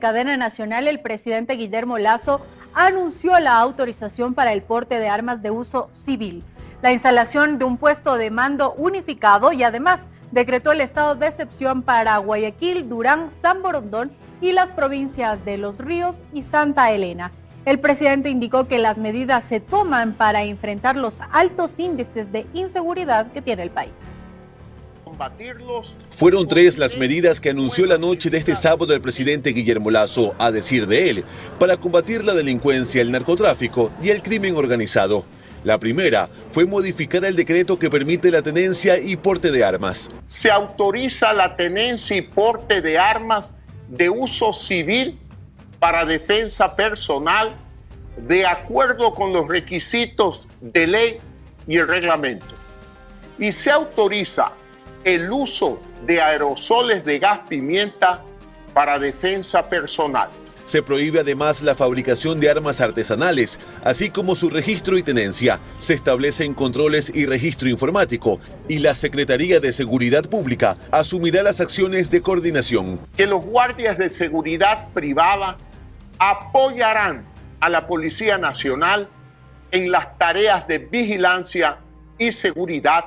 Cadena nacional, el presidente Guillermo Lasso anunció la autorización para el porte de armas de uso civil, la instalación de un puesto de mando unificado y además decretó el estado de excepción para Guayaquil, Durán, San Borondón y las provincias de Los Ríos y Santa Elena. El presidente indicó que las medidas se toman para enfrentar los altos índices de inseguridad que tiene el país. Fueron 3 las medidas que anunció la noche de este sábado el presidente Guillermo Lasso, a decir de él, para combatir la delincuencia, el narcotráfico y el crimen organizado. La primera fue modificar el decreto que permite la tenencia y porte de armas. Se autoriza la tenencia y porte de armas de uso civil para defensa personal de acuerdo con los requisitos de ley y el reglamento. Y se autoriza el uso de aerosoles de gas pimienta para defensa personal. Se prohíbe además la fabricación de armas artesanales, así como su registro y tenencia. Se establecen controles y registro informático y la Secretaría de Seguridad Pública asumirá las acciones de coordinación. Que los guardias de seguridad privada apoyarán a la Policía Nacional en las tareas de vigilancia y seguridad,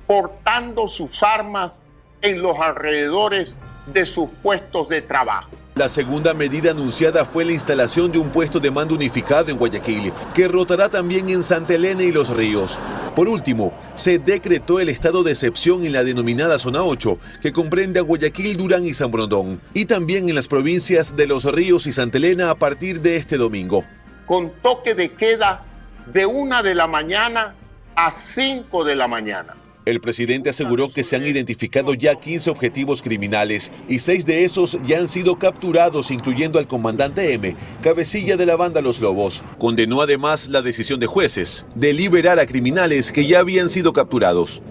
portando sus armas en los alrededores de sus puestos de trabajo. La segunda medida anunciada fue la instalación de un puesto de mando unificado en Guayaquil, que rotará también en Santa Elena y Los Ríos. Por último, se decretó el estado de excepción en la denominada Zona 8, que comprende a Guayaquil, Durán y San Borondón, y también en las provincias de Los Ríos y Santa Elena a partir de este domingo. Con toque de queda de 1 de la mañana a 5 de la mañana. El presidente aseguró que se han identificado ya 15 objetivos criminales y 6 de esos ya han sido capturados, incluyendo al comandante M, cabecilla de la banda Los Lobos. Condenó además la decisión de jueces de liberar a criminales que ya habían sido capturados.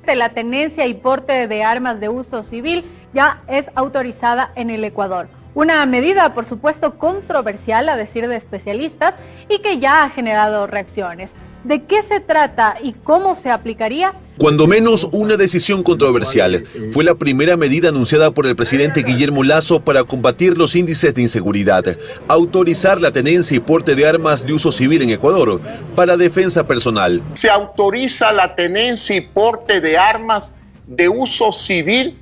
La tenencia y porte de armas de uso civil ya es autorizada en el Ecuador. Una medida, por supuesto, controversial a decir de especialistas y que ya ha generado reacciones. ¿De qué se trata y cómo se aplicaría? Cuando menos una decisión controversial. Fue la primera medida anunciada por el presidente Guillermo Lasso para combatir los índices de inseguridad. Autorizar la tenencia y porte de armas de uso civil en Ecuador para defensa personal. Se autoriza la tenencia y porte de armas de uso civil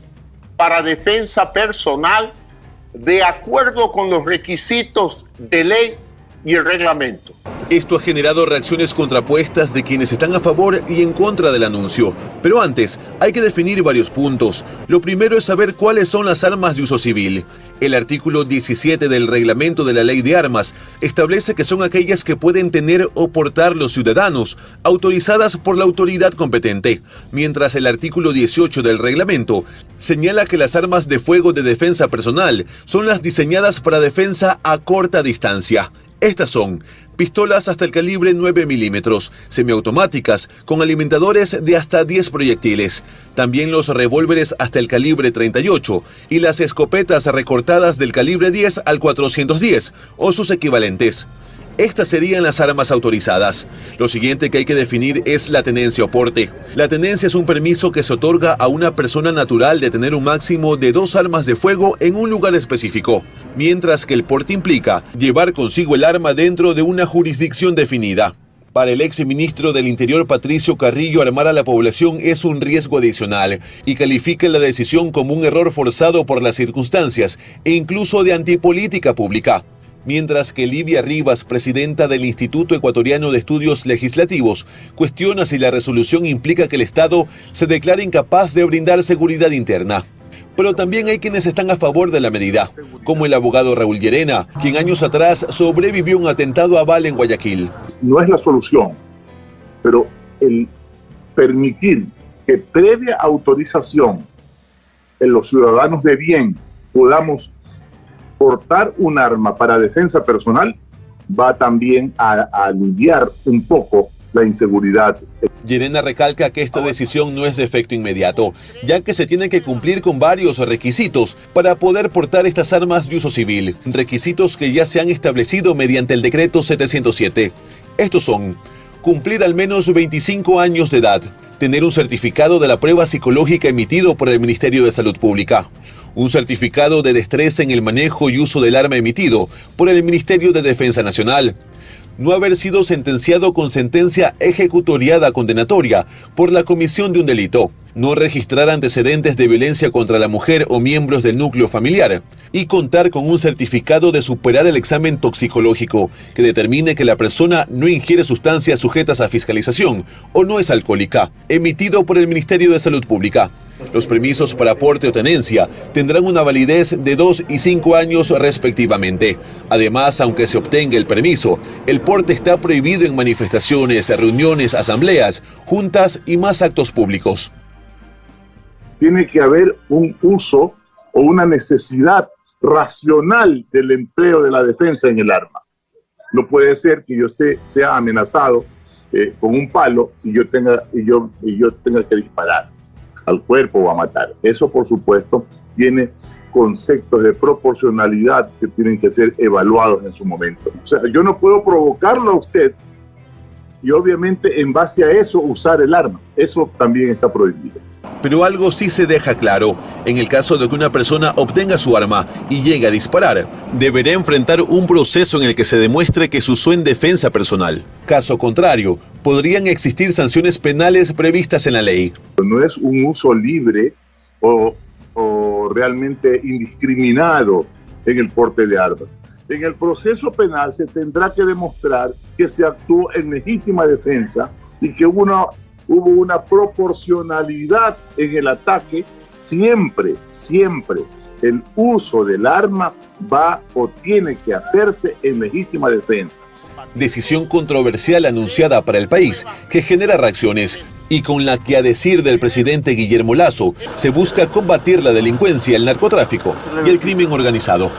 para defensa personal de acuerdo con los requisitos de ley y el reglamento. Esto ha generado reacciones contrapuestas de quienes están a favor y en contra del anuncio. Pero antes, hay que definir varios puntos. Lo primero es saber cuáles son las armas de uso civil. El artículo 17 del reglamento de la Ley de Armas establece que son aquellas que pueden tener o portar los ciudadanos, autorizadas por la autoridad competente, mientras el artículo 18 del reglamento señala que las armas de fuego de defensa personal son las diseñadas para defensa a corta distancia. Estas son pistolas hasta el calibre 9 milímetros, semiautomáticas con alimentadores de hasta 10 proyectiles, también los revólveres hasta el calibre 38 y las escopetas recortadas del calibre 10 al 410 o sus equivalentes. Estas serían las armas autorizadas. Lo siguiente que hay que definir es la tenencia o porte. La tenencia es un permiso que se otorga a una persona natural de tener un máximo de 2 armas de fuego en un lugar específico, mientras que el porte implica llevar consigo el arma dentro de una jurisdicción definida. Para el exministro del Interior Patricio Carrillo, armar a la población es un riesgo adicional y califica la decisión como un error forzado por las circunstancias e incluso de antipolítica pública. Mientras que Livia Rivas, presidenta del Instituto Ecuatoriano de Estudios Legislativos, cuestiona si la resolución implica que el Estado se declare incapaz de brindar seguridad interna. Pero también hay quienes están a favor de la medida, como el abogado Raúl Llerena, quien años atrás sobrevivió un atentado a bala en Guayaquil. No es la solución, pero el permitir que previa autorización en los ciudadanos de bien podamos portar un arma para defensa personal va también a aliviar un poco la inseguridad. Llerena recalca que esta decisión no es de efecto inmediato, ya que se tienen que cumplir con varios requisitos para poder portar estas armas de uso civil, requisitos que ya se han establecido mediante el decreto 707. Estos son: cumplir al menos 25 años de edad, tener un certificado de la prueba psicológica emitido por el Ministerio de Salud Pública, un certificado de destreza en el manejo y uso del arma emitido por el Ministerio de Defensa Nacional, no haber sido sentenciado con sentencia ejecutoriada condenatoria por la comisión de un delito, no registrar antecedentes de violencia contra la mujer o miembros del núcleo familiar y contar con un certificado de superar el examen toxicológico que determine que la persona no ingiere sustancias sujetas a fiscalización o no es alcohólica, emitido por el Ministerio de Salud Pública. Los permisos para porte o tenencia tendrán una validez de 2 y 5 años respectivamente. Además, aunque se obtenga el permiso, el porte está prohibido en manifestaciones, reuniones, asambleas, juntas y más actos públicos. Tiene que haber un uso o una necesidad racional del empleo de la defensa en el arma. No puede ser que yo sea amenazado con un palo y yo tenga que disparar al cuerpo o a matar. Eso, por supuesto, tiene conceptos de proporcionalidad que tienen que ser evaluados en su momento. O sea, yo no puedo provocarlo a usted y obviamente en base a eso usar el arma. Eso también está prohibido. Pero algo sí se deja claro. En el caso de que una persona obtenga su arma y llegue a disparar, deberá enfrentar un proceso en el que se demuestre que se usó en defensa personal. Caso contrario, podrían existir sanciones penales previstas en la ley. No es un uso libre o realmente indiscriminado en el porte de armas. En el proceso penal se tendrá que demostrar que se actuó en legítima defensa y que hubo una proporcionalidad en el ataque. Siempre el uso del arma va o tiene que hacerse en legítima defensa. Decisión controversial anunciada para el país, que genera reacciones y con la que, a decir del presidente Guillermo Lasso, se busca combatir la delincuencia, el narcotráfico y el crimen organizado.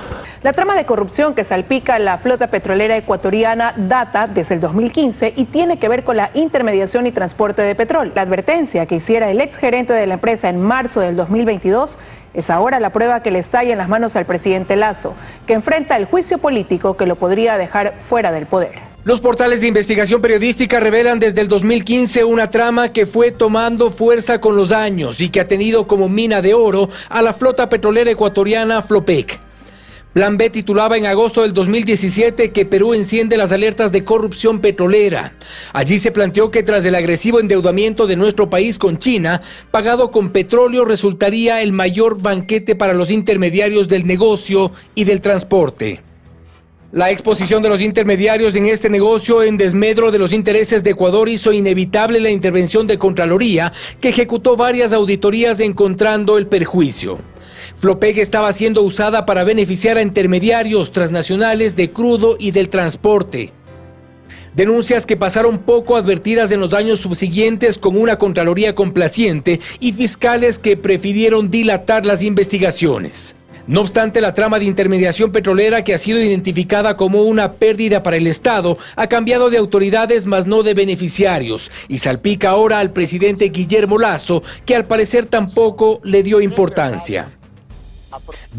La trama de corrupción que salpica la flota petrolera ecuatoriana data desde el 2015 y tiene que ver con la intermediación y transporte de petróleo. La advertencia que hiciera el exgerente de la empresa en marzo del 2022 es ahora la prueba que le estalla en las manos al presidente Lasso, que enfrenta el juicio político que lo podría dejar fuera del poder. Los portales de investigación periodística revelan desde el 2015 una trama que fue tomando fuerza con los años y que ha tenido como mina de oro a la flota petrolera ecuatoriana Flopec. Plan B titulaba en agosto del 2017 que Perú enciende las alertas de corrupción petrolera. Allí se planteó que tras el agresivo endeudamiento de nuestro país con China, pagado con petróleo, resultaría el mayor banquete para los intermediarios del negocio y del transporte. La exposición de los intermediarios en este negocio en desmedro de los intereses de Ecuador hizo inevitable la intervención de Contraloría, que ejecutó varias auditorías encontrando el perjuicio. Flopec estaba siendo usada para beneficiar a intermediarios transnacionales de crudo y del transporte. Denuncias que pasaron poco advertidas en los años subsiguientes con una Contraloría complaciente y fiscales que prefirieron dilatar las investigaciones. No obstante, la trama de intermediación petrolera, que ha sido identificada como una pérdida para el Estado, ha cambiado de autoridades mas no de beneficiarios y salpica ahora al presidente Guillermo Lasso, que al parecer tampoco le dio importancia.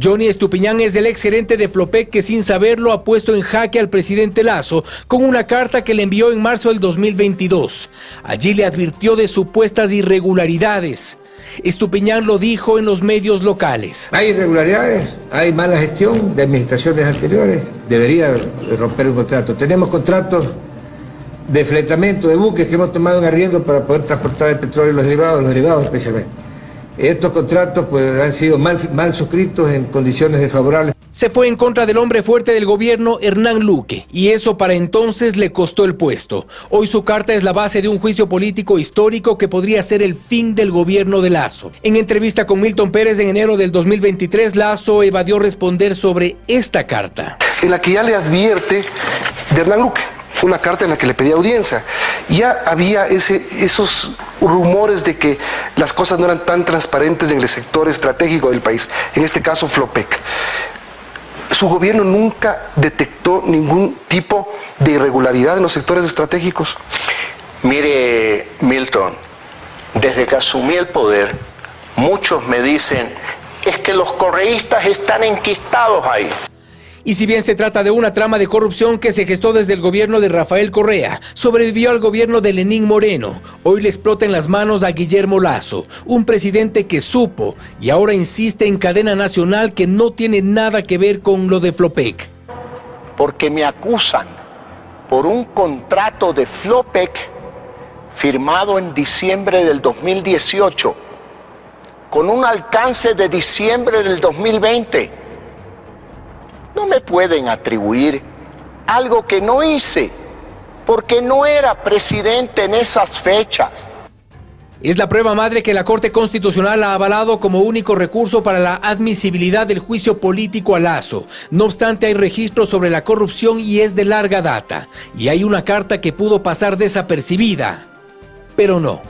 Johnny Estupiñán es el exgerente de Flopec que sin saberlo ha puesto en jaque al presidente Lasso con una carta que le envió en marzo del 2022. Allí le advirtió de supuestas irregularidades. Estupiñán lo dijo en los medios locales. Hay irregularidades, hay mala gestión de administraciones anteriores, debería romper un contrato. Tenemos contratos de fletamento de buques que hemos tomado en arriendo para poder transportar el petróleo y los derivados especialmente. Estos contratos pues han sido mal suscritos en condiciones desfavorables. Se fue en contra del hombre fuerte del gobierno, Hernán Luque, y eso para entonces le costó el puesto. Hoy su carta es la base de un juicio político histórico que podría ser el fin del gobierno de Lasso. En entrevista con Milton Pérez en enero del 2023, Lasso evadió responder sobre esta carta. En la que ya le advierte de Hernán Luque. Una carta en la que le pedía audiencia. Ya había esos rumores de que las cosas no eran tan transparentes en el sector estratégico del país, en este caso Flopec. Su gobierno nunca detectó ningún tipo de irregularidad en los sectores estratégicos. Mire, Milton, desde que asumí el poder, muchos me dicen, es que los correístas están enquistados ahí. Y si bien se trata de una trama de corrupción que se gestó desde el gobierno de Rafael Correa, sobrevivió al gobierno de Lenín Moreno, hoy le explota en las manos a Guillermo Lasso, un presidente que supo y ahora insiste en cadena nacional que no tiene nada que ver con lo de Flopec. Porque me acusan por un contrato de Flopec firmado en diciembre del 2018, con un alcance de diciembre del 2020. No me pueden atribuir algo que no hice, porque no era presidente en esas fechas. Es la prueba madre que la Corte Constitucional ha avalado como único recurso para la admisibilidad del juicio político a Lasso. No obstante, hay registros sobre la corrupción y es de larga data. Y hay una carta que pudo pasar desapercibida, pero no.